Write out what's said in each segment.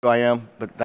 who I am, but that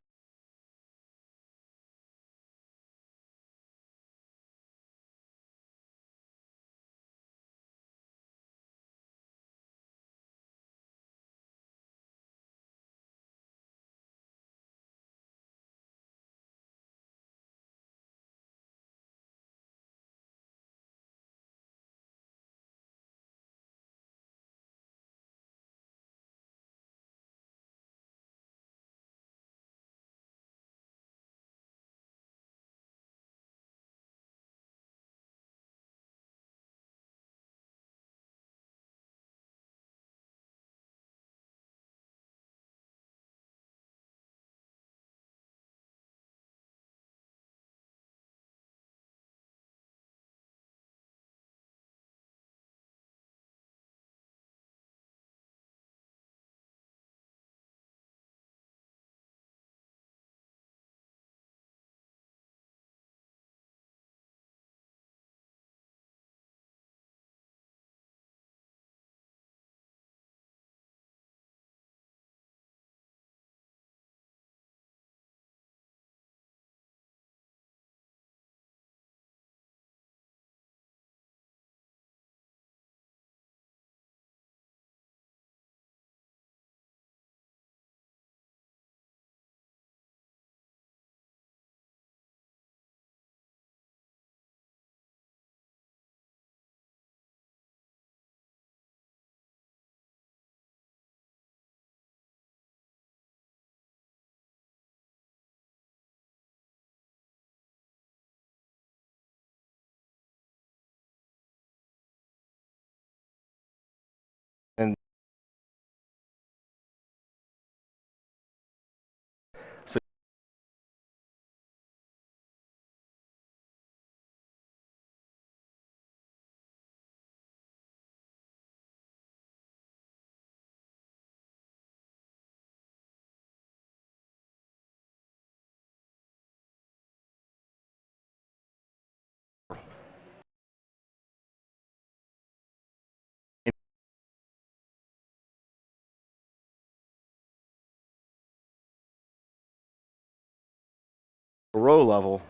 and so in the row level,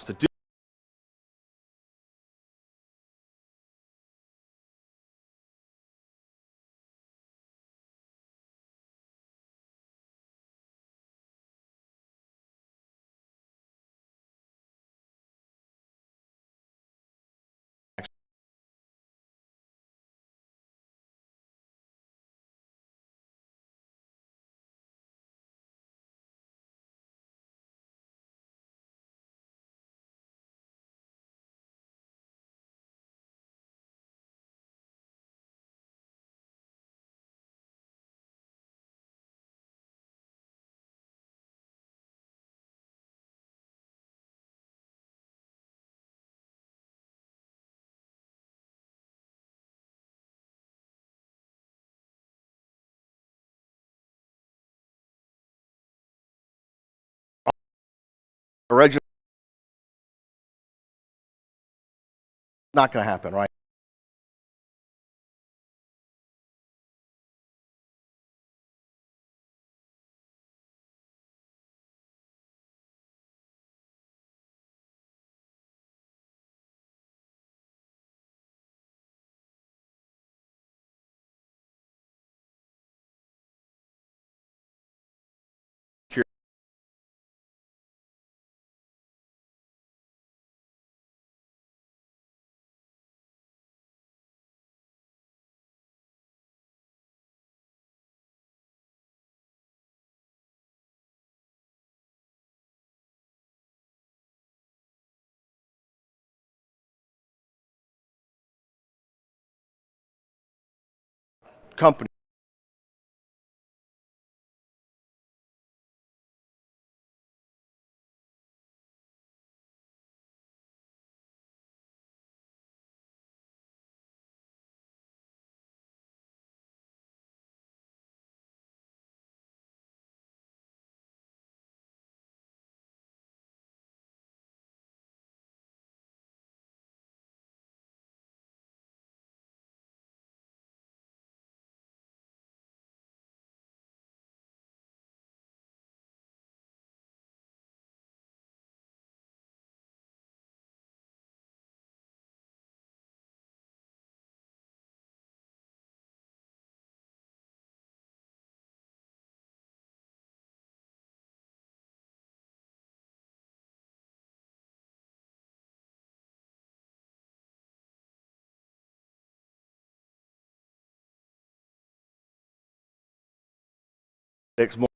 to do. Originally, not going to happen, right? Company. More.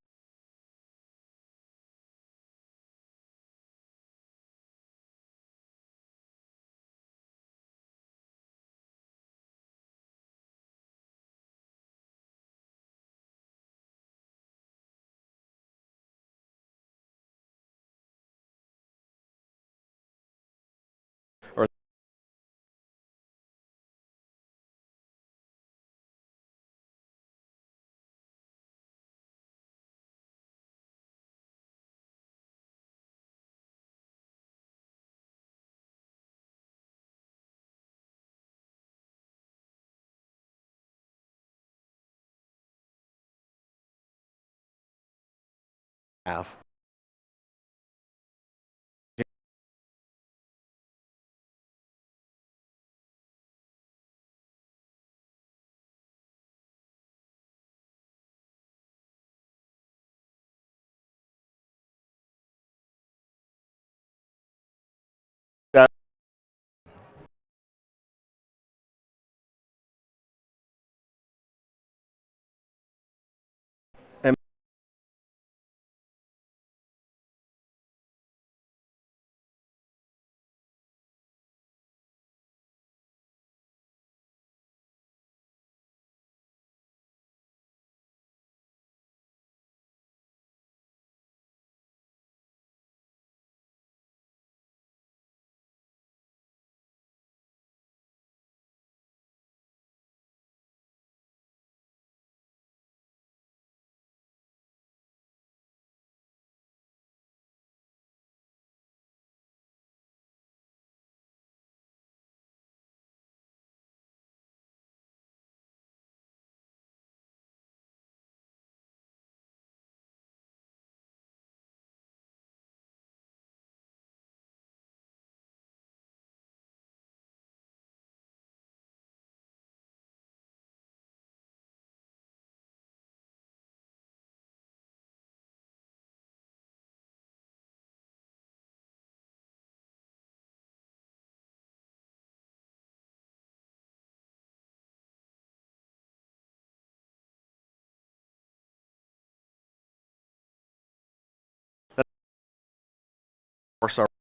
Or have. That, and course our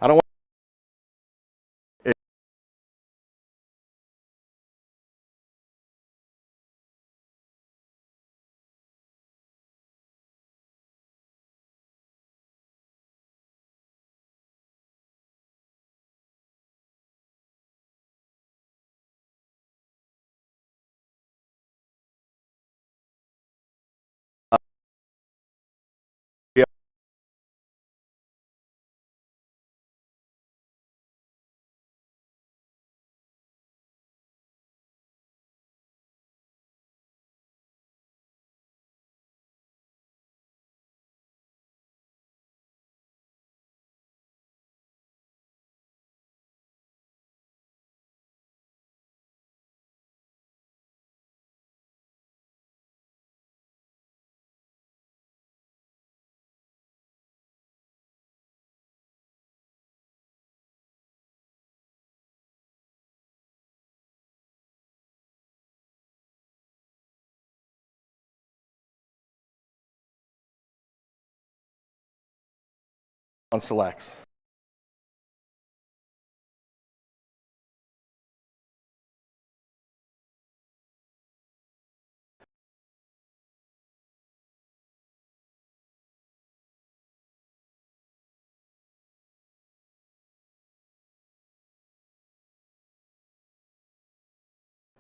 I don't want it, yeah, on selects.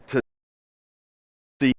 To see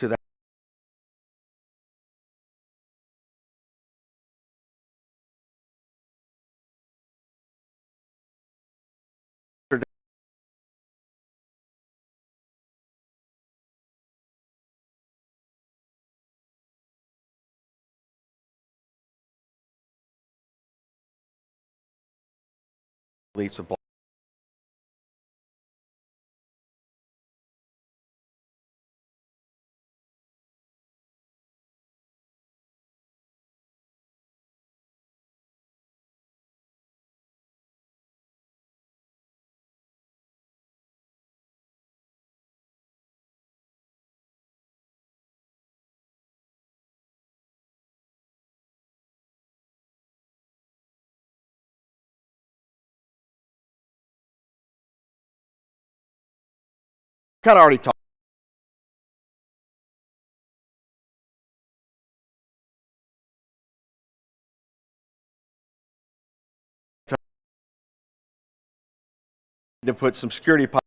to that leads the ball. Kind of already talked. to put some security policies.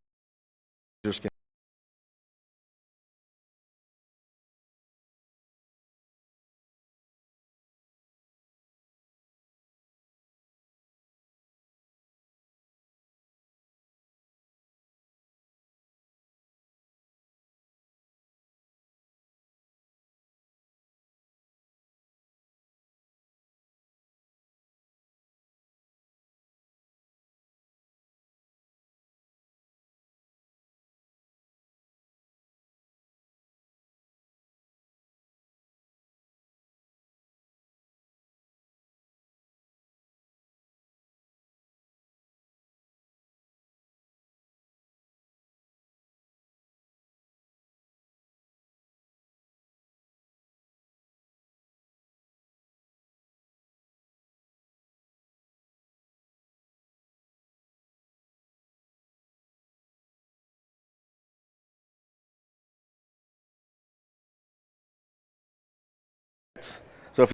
So if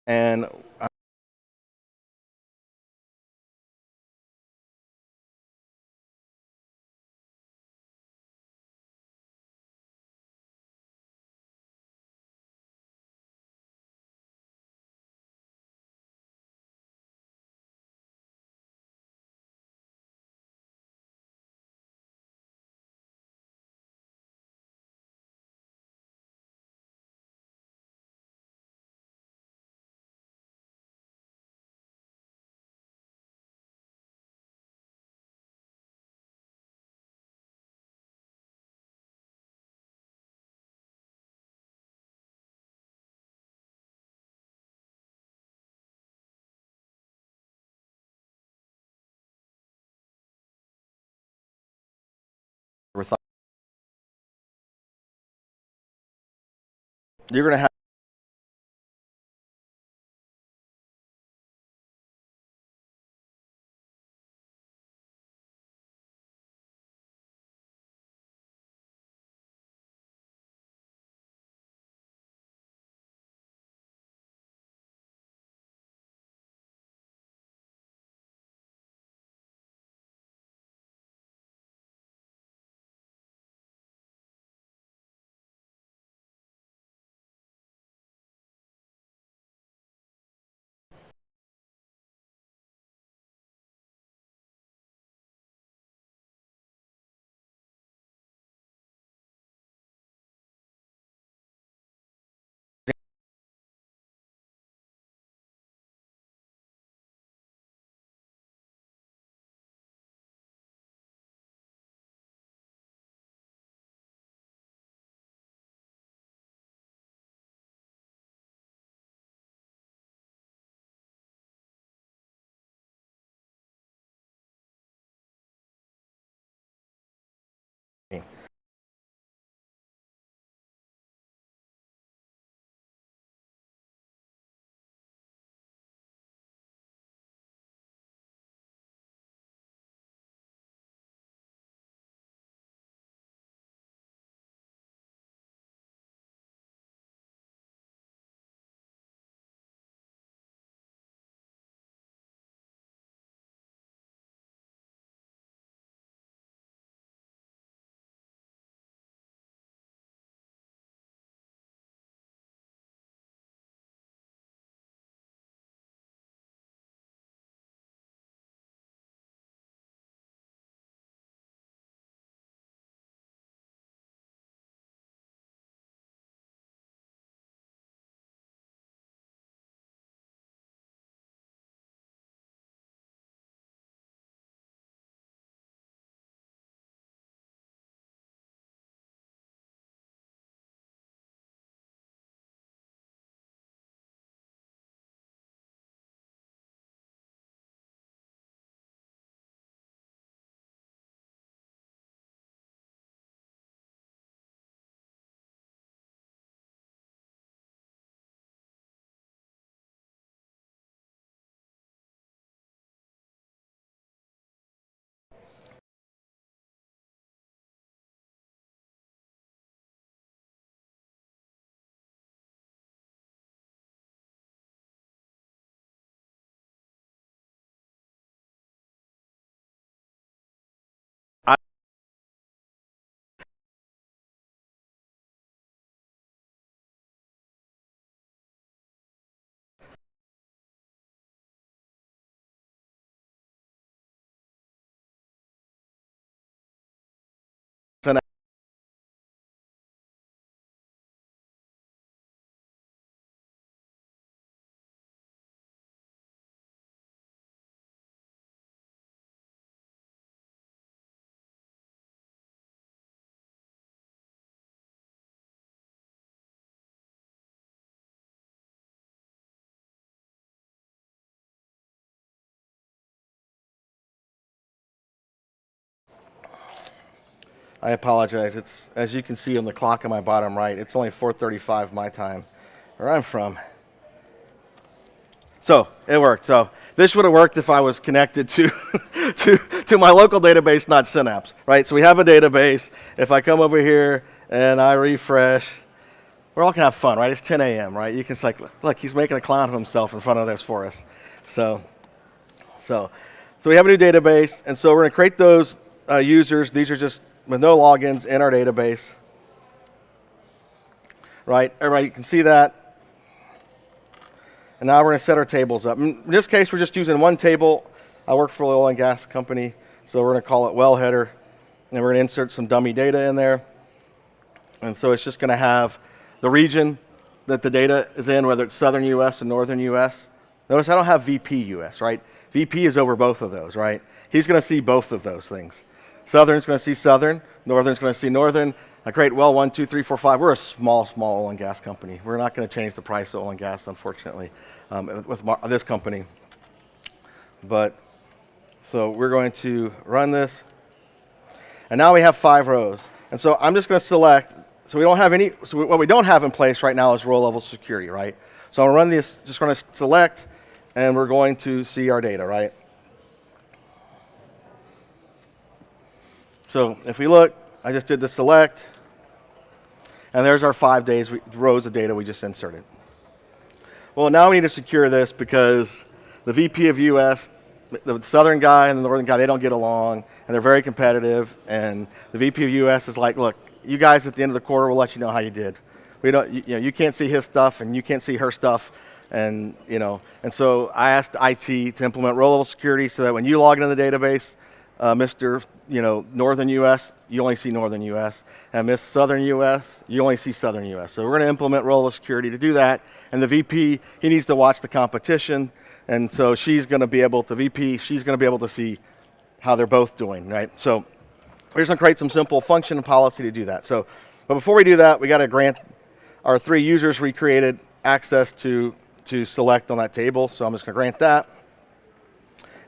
and you're going to have I apologize. It's, as you can see on the clock in my bottom right, it's only 4:35 my time, where I'm from. So it worked. So this would have worked if I was connected to, to my local database, not Synapse, right? So we have a database. If I come over here and I refresh, we're all gonna have fun, right? It's 10 a.m., right? You can say, look, he's making a clown of himself in front of this for us. So we have a new database, and so we're gonna create those users. These are just with no logins in our database, right? Everybody can see that. And now we're going to set our tables up. In this case, we're just using one table. I work for an oil and gas company, so we're going to call it well header. And we're going to insert some dummy data in there. And so it's just going to have the region that the data is in, whether it's southern US or northern US. Notice I don't have VP US, right? VP is over both of those, right? He's going to see both of those things. Southern's going to see southern, northern's going to see northern. I create well 1, 2, 3, 4, 5. We're a small oil and gas company. We're not going to change the price of oil and gas, unfortunately, with this company. But so we're going to run this, and now we have 5 rows. And so I'm just going to select. So we don't have any. So what we don't have in place right now is row level security, right? So I'm going to run this. Just going to select, and we're going to see our data, right? So if we look, I just did the select. And there's our 5 rows of data we just inserted. Well, now we need to secure this because the VP of US, the southern guy and the northern guy, they don't get along, and they're very competitive. And the VP of US is like, look, you guys at the end of the quarter, we'll let you know how you did. We don't, you can't see his stuff, and you can't see her stuff, and And so I asked IT to implement row level security so that when you log into the database, Mr. Northern US, you only see Northern US, and Miss Southern US, you only see Southern US. So we're going to implement row level security to do that. And the VP, he needs to watch the competition, and so she's going to be able to see how they're both doing, right? So we're just going to create some simple function and policy to do that. So, but before we do that, we got to grant our 3 users we created access to select on that table. So I'm just going to grant that,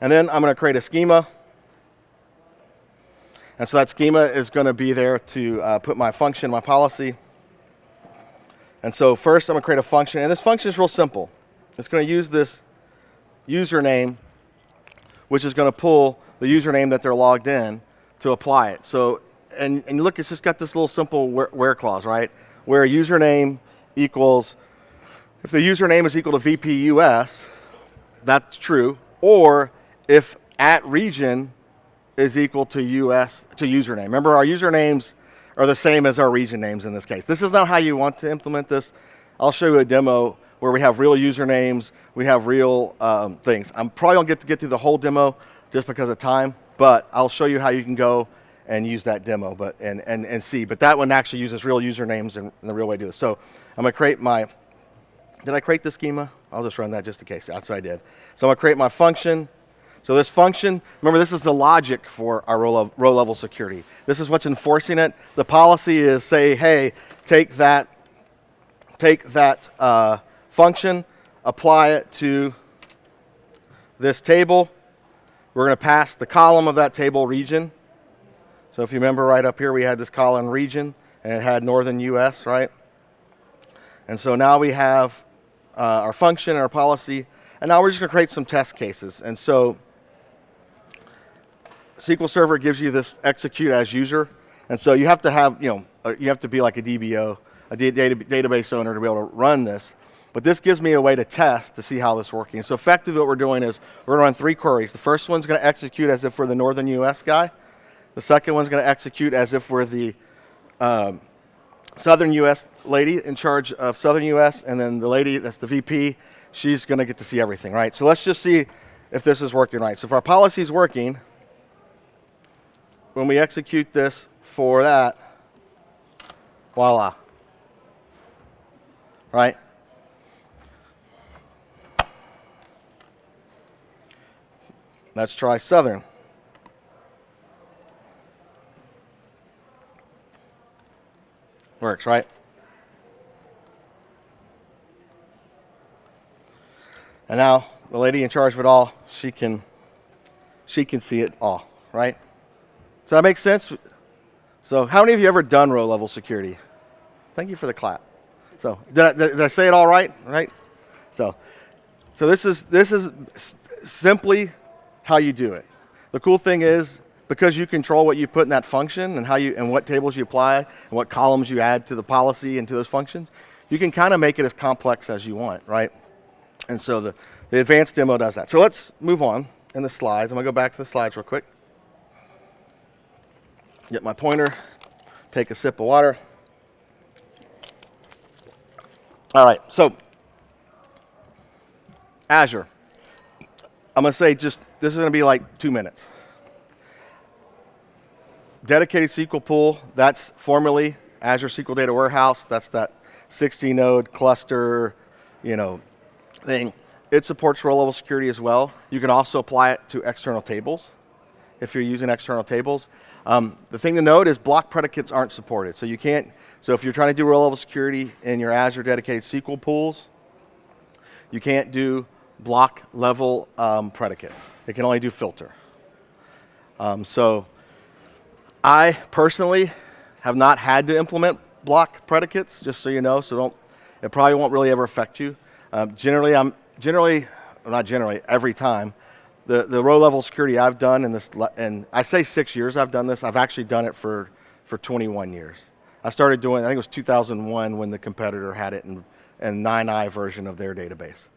and then I'm going to create a schema. And so that schema is going to be there to put my function, my policy. And so first I'm going to create a function, and this function is real simple. It's going to use this username, which is going to pull the username that they're logged in to apply it. So, and look, it's just got this little simple where clause, right? Where username equals, if the username is equal to VP US, that's true. Or if at region is equal to US to username. Remember, our usernames are the same as our region names in this case. This is not how you want to implement this. I'll show you a demo where we have real usernames, we have real things. I'm probably going to get through the whole demo just because of time, but I'll show you how you can go and use that demo and see. But that one actually uses real usernames and the real way to do this. So I'm going to create my, did I create the schema? I'll just run that just in case. That's what I did. So I'm going to create my function. So this function, remember, this is the logic for our row level security. This is what's enforcing it. The policy is say, hey, take that function, apply it to this table. We're going to pass the column of that table region. So if you remember right up here, we had this column region, and it had northern US, right? And so now we have our function and our policy, and now we're just going to create some test cases. And so SQL Server gives you this execute as user, and so you have to have, you have to be like a DBO, a database owner, to be able to run this. But this gives me a way to test to see how this is working. So effectively what we're doing is we're going to run 3 queries. The first one's going to execute as if we're the northern US guy. The second one's going to execute as if we're the southern US lady in charge of southern US, and then the lady that's the VP, she's going to get to see everything, right? So let's just see if this is working right. So if our policy is working, when we execute this for that, voila, right? Let's try southern. Works, right? And now the lady in charge of it all, she can see it all, right? Does that make sense? So how many of you ever done row level security? Thank you for the clap. So did I say it all right? Right? So this is simply how you do it. The cool thing is, because you control what you put in that function and and what tables you apply and what columns you add to the policy and to those functions, you can kind of make it as complex as you want, right? And so the advanced demo does that. So let's move on in the slides. I'm going to go back to the slides real quick. Get my pointer, take a sip of water. All right, so Azure. I'm going to say this is going to be like 2 minutes. Dedicated SQL pool, that's formerly Azure SQL Data Warehouse. That's that 60-node cluster, thing. It supports row-level security as well. You can also apply it to external tables if you're using external tables. The thing to note is block predicates aren't supported. So you can't. So if you're trying to do row-level security in your Azure dedicated SQL pools, you can't do block level predicates. It can only do filter. So I personally have not had to implement block predicates, just so you know. So it probably won't really ever affect you. Every time, the row level security I've done in this, and I say 6 years I've done this, I've actually done it for 21 years. I started doing, I think it was 2001 when the competitor had it in 9i version of their database.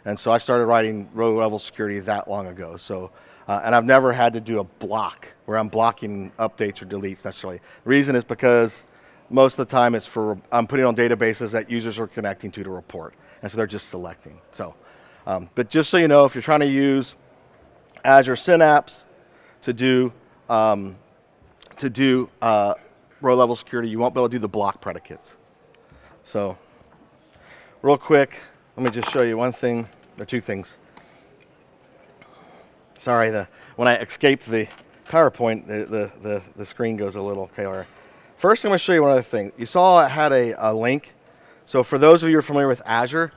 And so I started writing row level security that long ago. So, and I've never had to do a block where I'm blocking updates or deletes necessarily. The reason is because most of the time it's I'm putting on databases that users are connecting to report. And so they're just selecting. So, but just so you know, if you're trying to use Azure Synapse to do row level security, you won't be able to do the block predicates. So, real quick, let me just show you one thing, or two things. Sorry, when I escape the PowerPoint, the screen goes a little killer. First, I'm going to show you one other thing. You saw I had a link. So for those of you who are familiar with Azure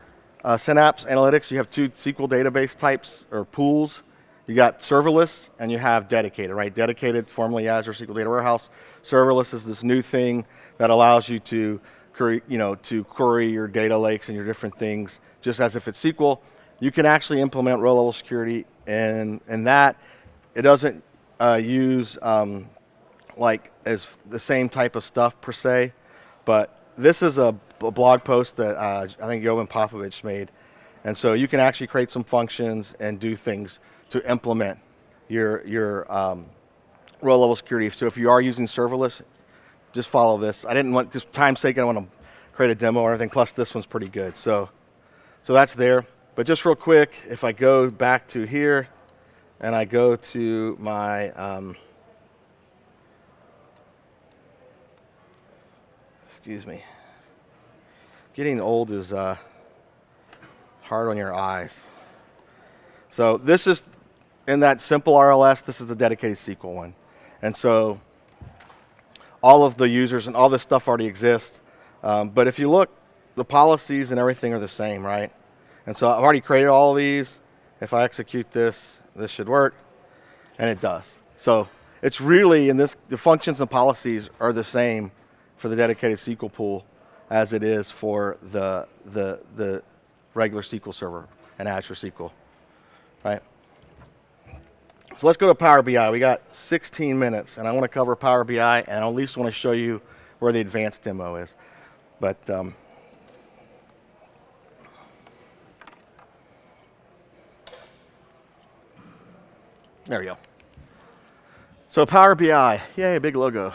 Synapse Analytics, you have two SQL database types or pools. You got serverless and you have dedicated, right? Dedicated, formerly Azure SQL Data Warehouse. Serverless is this new thing that allows you to query your data lakes and your different things just as if it's SQL. You can actually implement row level security in that. It doesn't use like as the same type of stuff per se, but this is a blog post that I think Jovan Popovich made, and so you can actually create some functions and do things to implement your row level security. So if you are using serverless, just follow this. I didn't want, just time's sake, I don't want to create a demo or anything. Plus, this one's pretty good. So that's there. But just real quick, if I go back to here and I go to my excuse me. Getting old is hard on your eyes. So this is in that simple RLS. This is the dedicated SQL one, and so all of the users and all this stuff already exists. But if you look, the policies and everything are the same, right? And so I've already created all of these. If I execute this, this should work, and it does. So it's really the functions and policies are the same for the dedicated SQL pool as it is for the regular SQL server and Azure SQL, right? So let's go to Power BI. We got 16 minutes, and I want to cover Power BI, and I at least want to show you where the advanced demo is. But there we go. So Power BI, yay, big logo.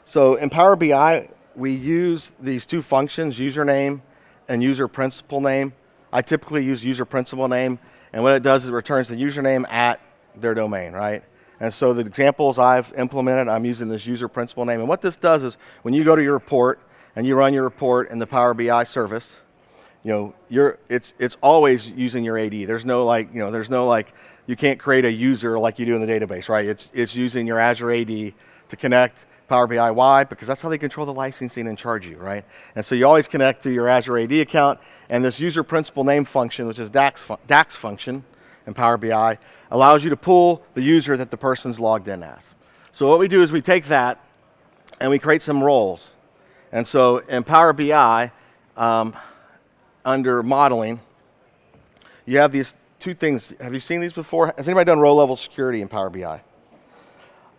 So in Power BI, we use these two functions, username and user principal name. I typically use user principal name, and what it does is it returns the username at their domain, right? And so the examples I've implemented, I'm using this user principal name. And what this does is when you go to your report and you run your report in the Power BI service, it's always using your AD. There's no like, you can't create a user like you do in the database, right? It's using your Azure AD to connect Power BI. Why? Because that's how they control the licensing and charge you, right? And so you always connect to your Azure AD account, and this user principal name function, which is DAX function in Power BI, allows you to pull the user that the person's logged in as. So what we do is we take that and we create some roles. And so in Power BI, under modeling, you have these two things. Have you seen these before? Has anybody done row-level security in Power BI?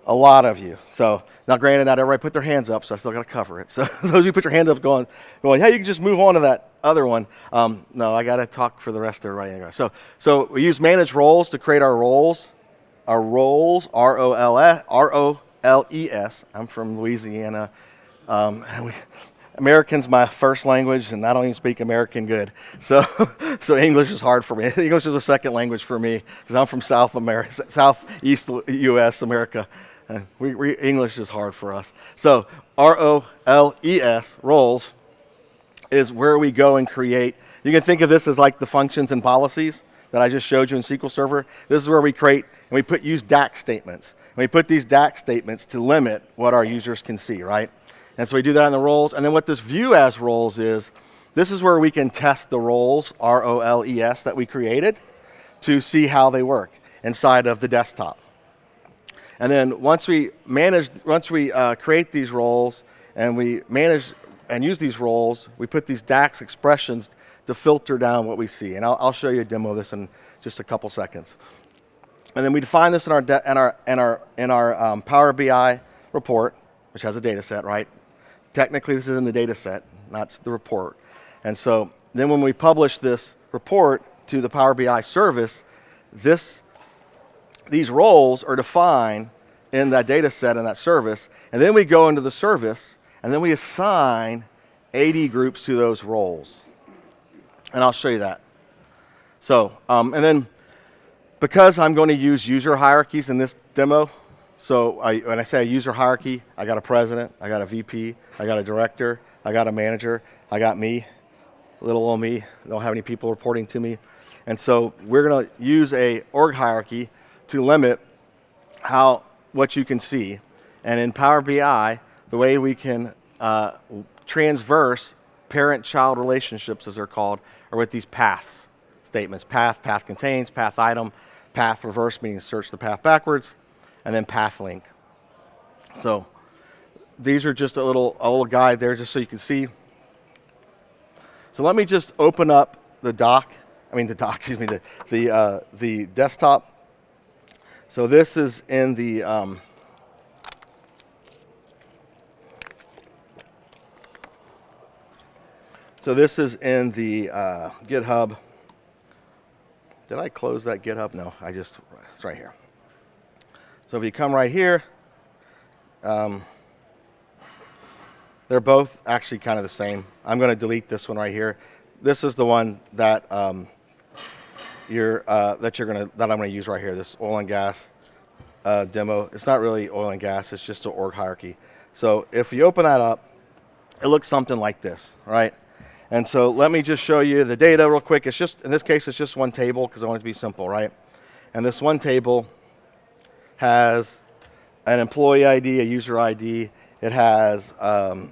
A lot of you. So now, granted, not everybody put their hands up, so I still got to cover it. So those of you put your hand up, going, hey, you can just move on to that other one. No, I got to talk for the rest of everybody anyway. So we use manage roles to create our roles. Our roles, R-O-L-E-S. I'm from Louisiana. And American's my first language, and I don't even speak American good. So English is hard for me. English is a second language for me because I'm from Southeast U.S. America. And English is hard for us. So R-O-L-E-S, roles, is where we go and create. You can think of this as like the functions and policies that I just showed you in SQL Server. This is where we create and we use DAX statements. And we put these DAX statements to limit what our users can see, right? And so we do that in the roles. And then what this view as roles is, this is where we can test the roles, R-O-L-E-S, that we created to see how they work inside of the desktop. And then once we create these roles and we manage and use these roles, we put these DAX expressions to filter down what we see. And I'll show you a demo of this in just a couple seconds. And then we define this in our Power BI report, which has a data set, right? Technically, this is in the data set, not the report. And so then when we publish this report to the Power BI service, these roles are defined in that data set and that service. And then we go into the service, and then we assign AD groups to those roles. And I'll show you that. So, and then because I'm going to use user hierarchies in this demo, so when I say a user hierarchy, I got a president, I got a VP, I got a director, I got a manager, I got me, little old me, I don't have any people reporting to me. And so we're going to use a org hierarchy to limit what you can see. And in Power BI, the way we can transverse parent-child relationships, as they're called, are with these paths statements. Path contains, path item, path reverse, meaning search the path backwards, and then path link. So these are just a little guide there just so you can see. So let me just open up the desktop. So this is in the GitHub. Did I close that GitHub? No, it's right here. So if you come right here, they're both actually kind of the same. I'm going to delete this one right here. This is the one that I'm going to use right here. This oil and gas demo. It's not really oil and gas. It's just an org hierarchy. So if you open that up, it looks something like this, right? And so let me just show you the data real quick. It's just, in this case, it's just one table because I want it to be simple, right? And this one table has an employee ID, a user ID. It has the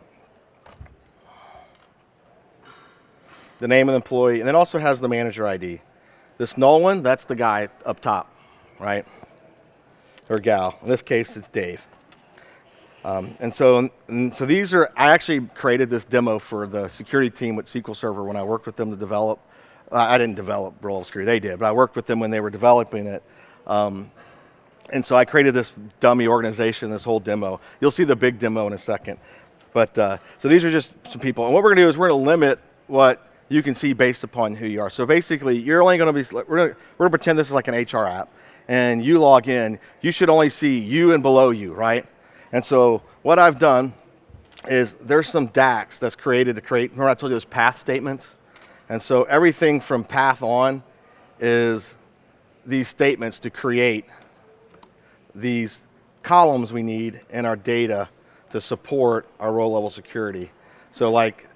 name of the employee, and then also has the manager ID. This null one, that's the guy up top, right? Or gal. In this case, it's Dave. And so these are, I actually created this demo for the security team with SQL Server when I worked with them to develop. I didn't develop role security, they did, but I worked with them when they were developing it. And so I created this dummy organization, this whole demo. You'll see the big demo in a second. But so these are just some people. And what we're going to do is we're going to limit what you can see based upon who you are. So basically, you're only going to be, we're going to pretend this is like an HR app. And you log in, you should only see you and below you, right? And so what I've done is there's some DAX that's created to create, remember I told you those path statements? And so everything from path on is these statements to create these columns we need in our data to support our row level security. So like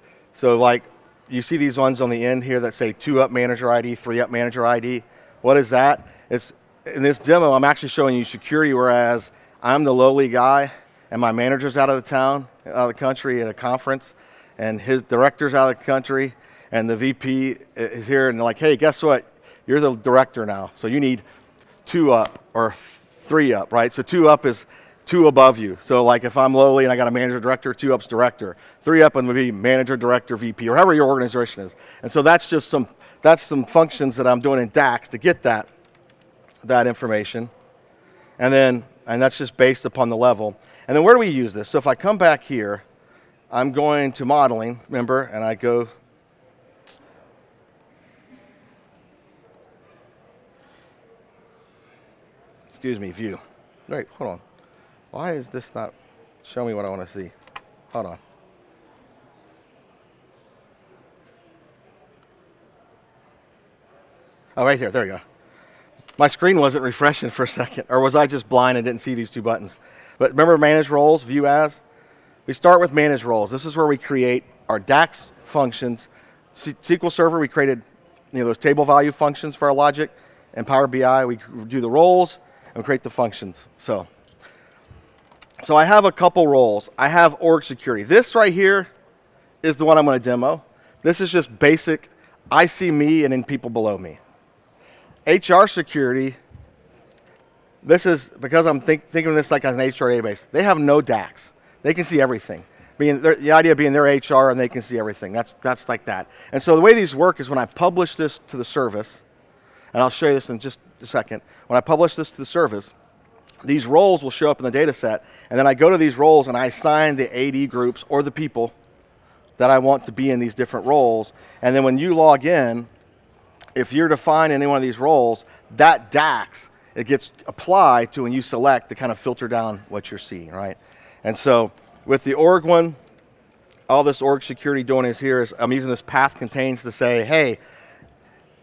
you see these ones on the end here that say 2-up manager ID, 3-up manager ID. What is that? It's in this demo, I'm actually showing you security, whereas I'm the lowly guy and my manager's out of the country at a conference, and his director's out of the country, and the VP is here, and they're like, hey, guess what? You're the director now, so you need 2-up or 3-up, right? So 2-up is 2 above you. So like if I'm lowly and I got a manager director, 2 up's director. 3 up would be manager, director, VP, or however your organization is. And so that's just some functions that I'm doing in DAX to get that information. And that's just based upon the level. And then where do we use this? So if I come back here, I'm going to modeling, remember, and I go, excuse me, view. Wait, hold on. Why is this not showing me what I want to see? Hold on. Oh, right here, there we go. My screen wasn't refreshing for a second, or was I just blind and didn't see these 2 buttons? But remember manage roles, view as? We start with manage roles. This is where we create our DAX functions. SQL Server, we created those table value functions for our logic. And Power BI, we do the roles and we create the functions. So I have a couple roles. I have org security. This right here is the one I'm going to demo. This is just basic. I see me and then people below me. HR security, this is, because I'm thinking of this like an HR database, they have no DAX. They can see everything. The idea being they're HR and they can see everything. That's like that. And so the way these work is when I publish this to the service, and I'll show you this in just a second. When I publish this to the service, these roles will show up in the data set, and then I go to these roles and I assign the AD groups or the people that I want to be in these different roles. And then when you log in, if you're defined in any one of these roles, that DAX, it gets applied to when you select to kind of filter down what you're seeing, right? And so with the org one, all this org security doing is here is I'm using this path contains to say, hey,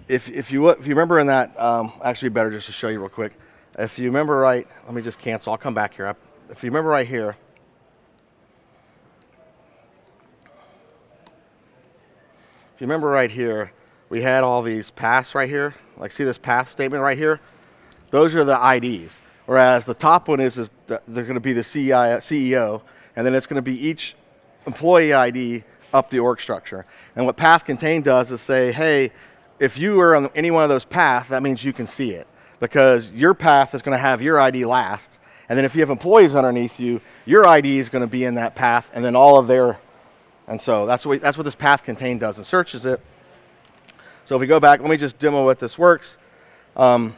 if you remember in that, actually better just to show you real quick. If you remember right, let me just cancel, I'll come back here. If you remember right here, we had all these paths right here. Like see this path statement right here? Those are the IDs. Whereas the top one is they're going to be the CEO, and then it's going to be each employee ID up the org structure. And what path contain does is say, hey, if you are on any one of those paths, that means you can see it. Because your path is going to have your ID last. And then if you have employees underneath you, your ID is going to be in that path, and then all of their, and so that's what this path contain does. It searches it. So if we go back, let me just demo what this works. So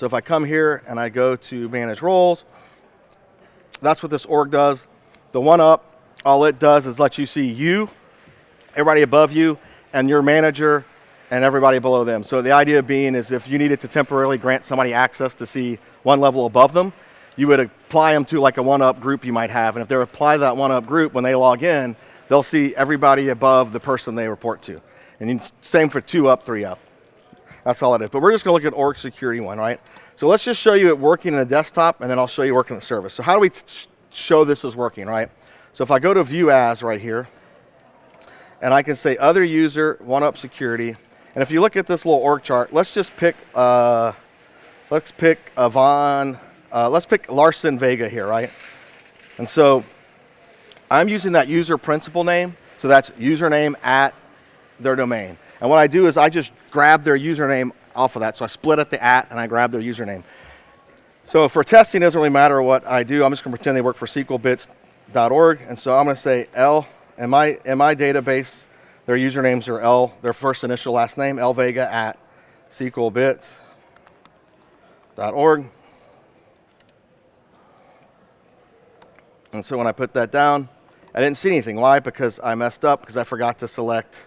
if I come here and I go to manage roles, that's what this org does. The one up, all it does is let you see you, everybody above you, and your manager, and everybody below them. So the idea being is if you needed to temporarily grant somebody access to see one level above them, you would apply them to like a one-up group you might have. And if they apply that one-up group, when they log in, they'll see everybody above the person they report to. And same for 2 up, 3 up. That's all it is. But we're just going to look at org security one, right? So let's just show you it working in a desktop, and then I'll show you working in the service. So how do we show this is working, right? So if I go to view as right here, and I can say other user, one up security, and if you look at this little org chart, let's just pick, let's pick Larson Vega here, right? And so I'm using that user principal name, so that's username at their domain. And what I do is I just grab their username off of that. So I split at the at and I grab their username. So for testing, it doesn't really matter what I do. I'm just going to pretend they work for SQLbits.org. And so I'm going to say L, in my database, their usernames are L, their first initial last name, lvega at SQLbits.org. And so when I put that down, I didn't see anything. Why? Because I messed up because I forgot to select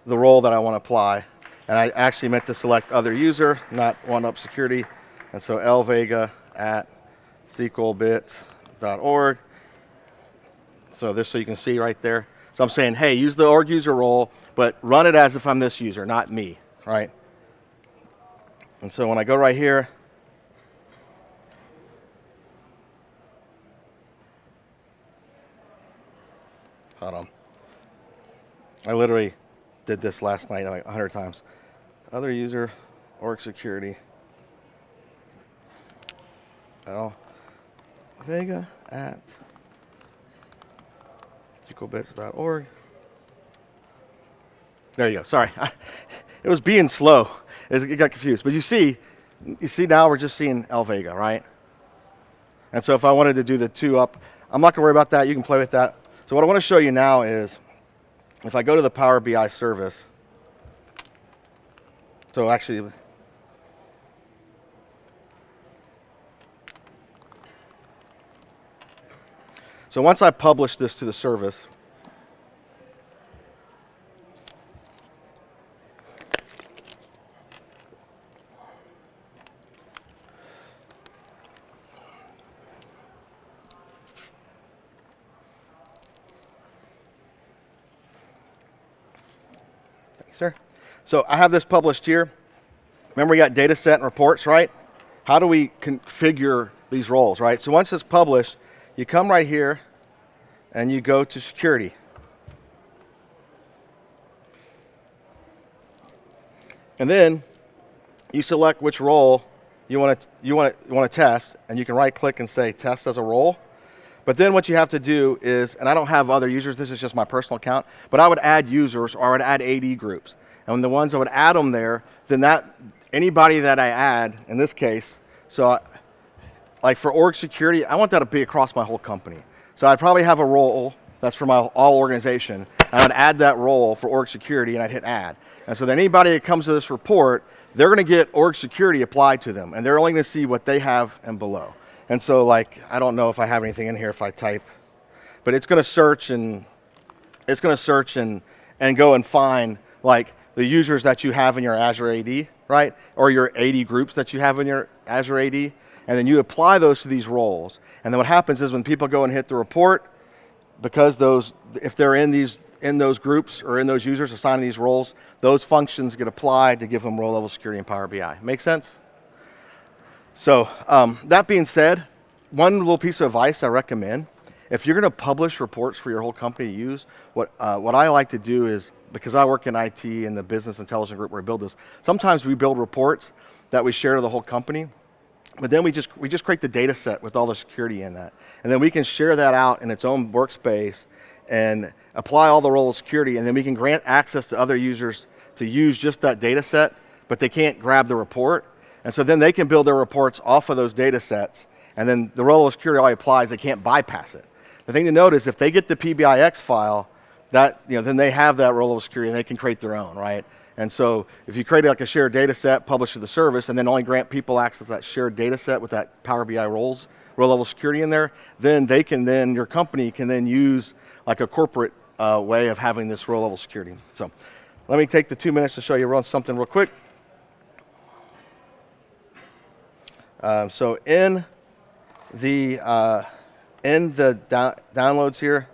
the role that I want to apply. And I actually meant to select other user, not one up security. And so lvega at SQLbits.org. So this, so you can see right there. So I'm saying, hey, use the org user role, but run it as if I'm this user, not me, right? And so when I go right here, hold on. I literally did this last night like 100 times. Other user, org security. Vega at SQLbits.org. There you go. Sorry. It was being slow. It got confused. But you see, You see now we're just seeing El Vega, right? And so if I wanted to do the 2 up, I'm not gonna worry about that, you can play with that. So what I wanna show you now is, if I go to the Power BI service, so actually, so once I publish this to the service, thanks, sir. So I have this published here. Remember we got data set and reports, right? How do we configure these roles, right? So once it's published, you come right here and you go to security. And then you select which role you want to test, and you can right click and say test as a role. But then what you have to do is, and I don't have other users, this is just my personal account, but I would add users or I would add AD groups. And when the ones I would add them there, then anybody that I add, in this case, so like for org security, I want that to be across my whole company. So I'd probably have a role that's for my all organization. I would add that role for org security and I'd hit add. And so then anybody that comes to this report, they're gonna get org security applied to them, and they're only gonna see what they have and below. And so like, I don't know if I have anything in here if I type, but it's gonna search and go and find like the users that you have in your Azure AD, right? Or your AD groups that you have in your Azure AD, and then you apply those to these roles. And then what happens is when people go and hit the report, because if they're in those groups or in those users assigning these roles, those functions get applied to give them role level security in Power BI. Make sense? So that being said, one little piece of advice I recommend, if you're going to publish reports for your whole company to use, what I like to do is, because I work in IT in the business intelligence group where we build this, sometimes we build reports that we share to the whole company, but then we just create the data set with all the security in that. And then we can share that out in its own workspace and apply all the role of security, and then we can grant access to other users to use just that data set, but they can't grab the report. And so then they can build their reports off of those data sets, and then the role of security already applies, they can't bypass it. The thing to note is if they get the PBIX file, then they have that role of security and they can create their own, right? And so if you create like a shared data set, publish to the service, and then only grant people access to that shared data set with that Power BI role level security in there, then your company can then use like a corporate way of having this role level security. So let me take the 2 minutes to show you something real quick. So in the downloads here,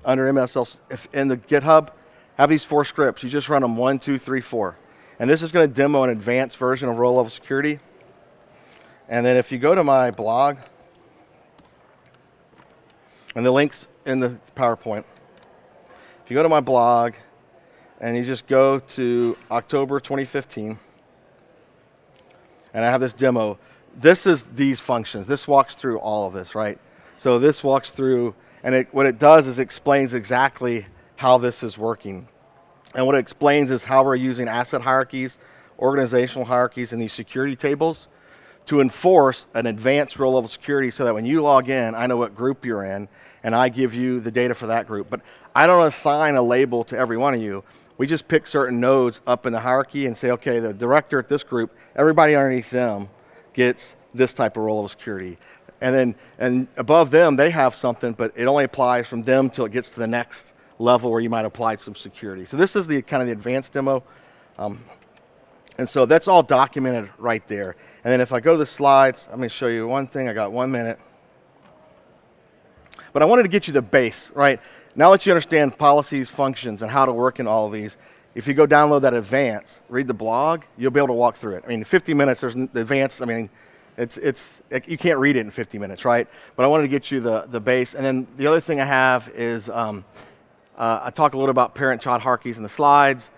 under MSL, in the GitHub, have these 4 scripts. You just run them 1, 2, 3, 4. And this is going to demo an advanced version of role level security. And then if you go to my blog, and the link's in the PowerPoint, if you go to my blog and you just go to October 2015, and I have this demo, this is these functions. This walks through all of this, right? So this walks through, and what it does is explains exactly how this is working. And what it explains is how we're using asset hierarchies, organizational hierarchies, and these security tables to enforce an advanced role level security so that when you log in, I know what group you're in, and I give you the data for that group. But I don't assign a label to every one of you. We just pick certain nodes up in the hierarchy and say, okay, the director at this group, everybody underneath them gets this type of role level security. And above them, they have something, but it only applies from them till it gets to the next level where you might apply some security. So this is the kind of the advanced demo. And so that's all documented right there. And then if I go to the slides, I'm going to show you one thing. I got 1 minute. But I wanted to get you the base, right? Now that you understand policies, functions, and how to work in all of these, if you go download that advanced, read the blog, you'll be able to walk through it. I mean, 50 minutes, there's the advanced, I mean, you can't read it in 50 minutes, right? But I wanted to get you the base. And then the other thing I have is I talk a little about parent-child hierarchies in the slides.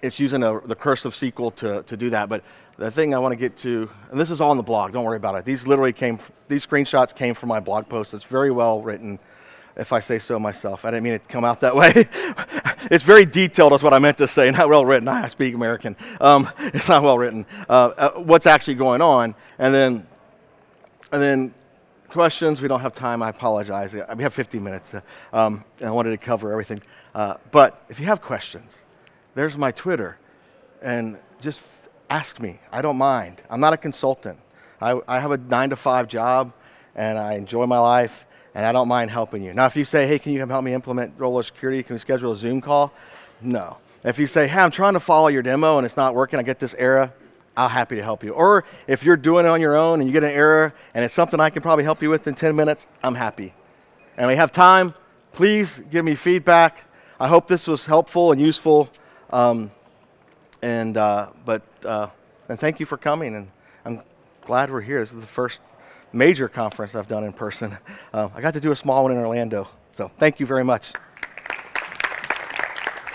It's using the cursive SQL to do that. But the thing I want to get to, and this is all on the blog, don't worry about it. These screenshots came from my blog post. It's very well written, if I say so myself. I didn't mean it to come out that way. it's very detailed is what I meant to say, not well written. I speak American. It's not well written. What's actually going on, and then questions. We don't have time. I apologize. We have 15 minutes, and I wanted to cover everything. But if you have questions, there's my Twitter, and just ask me. I don't mind. I'm not a consultant. I have a 9-to-5 job, and I enjoy my life, and I don't mind helping you. Now, if you say, hey, can you help me implement role security? Can we schedule a Zoom call? No. If you say, hey, I'm trying to follow your demo, and it's not working, I get this error, I'm happy to help you. Or if you're doing it on your own and you get an error, and it's something I can probably help you with in 10 minutes, I'm happy. And we have time. Please give me feedback. I hope this was helpful and useful. And thank you for coming, and I'm glad we're here. This is the first major conference I've done in person. I got to do a small one in Orlando, so thank you very much.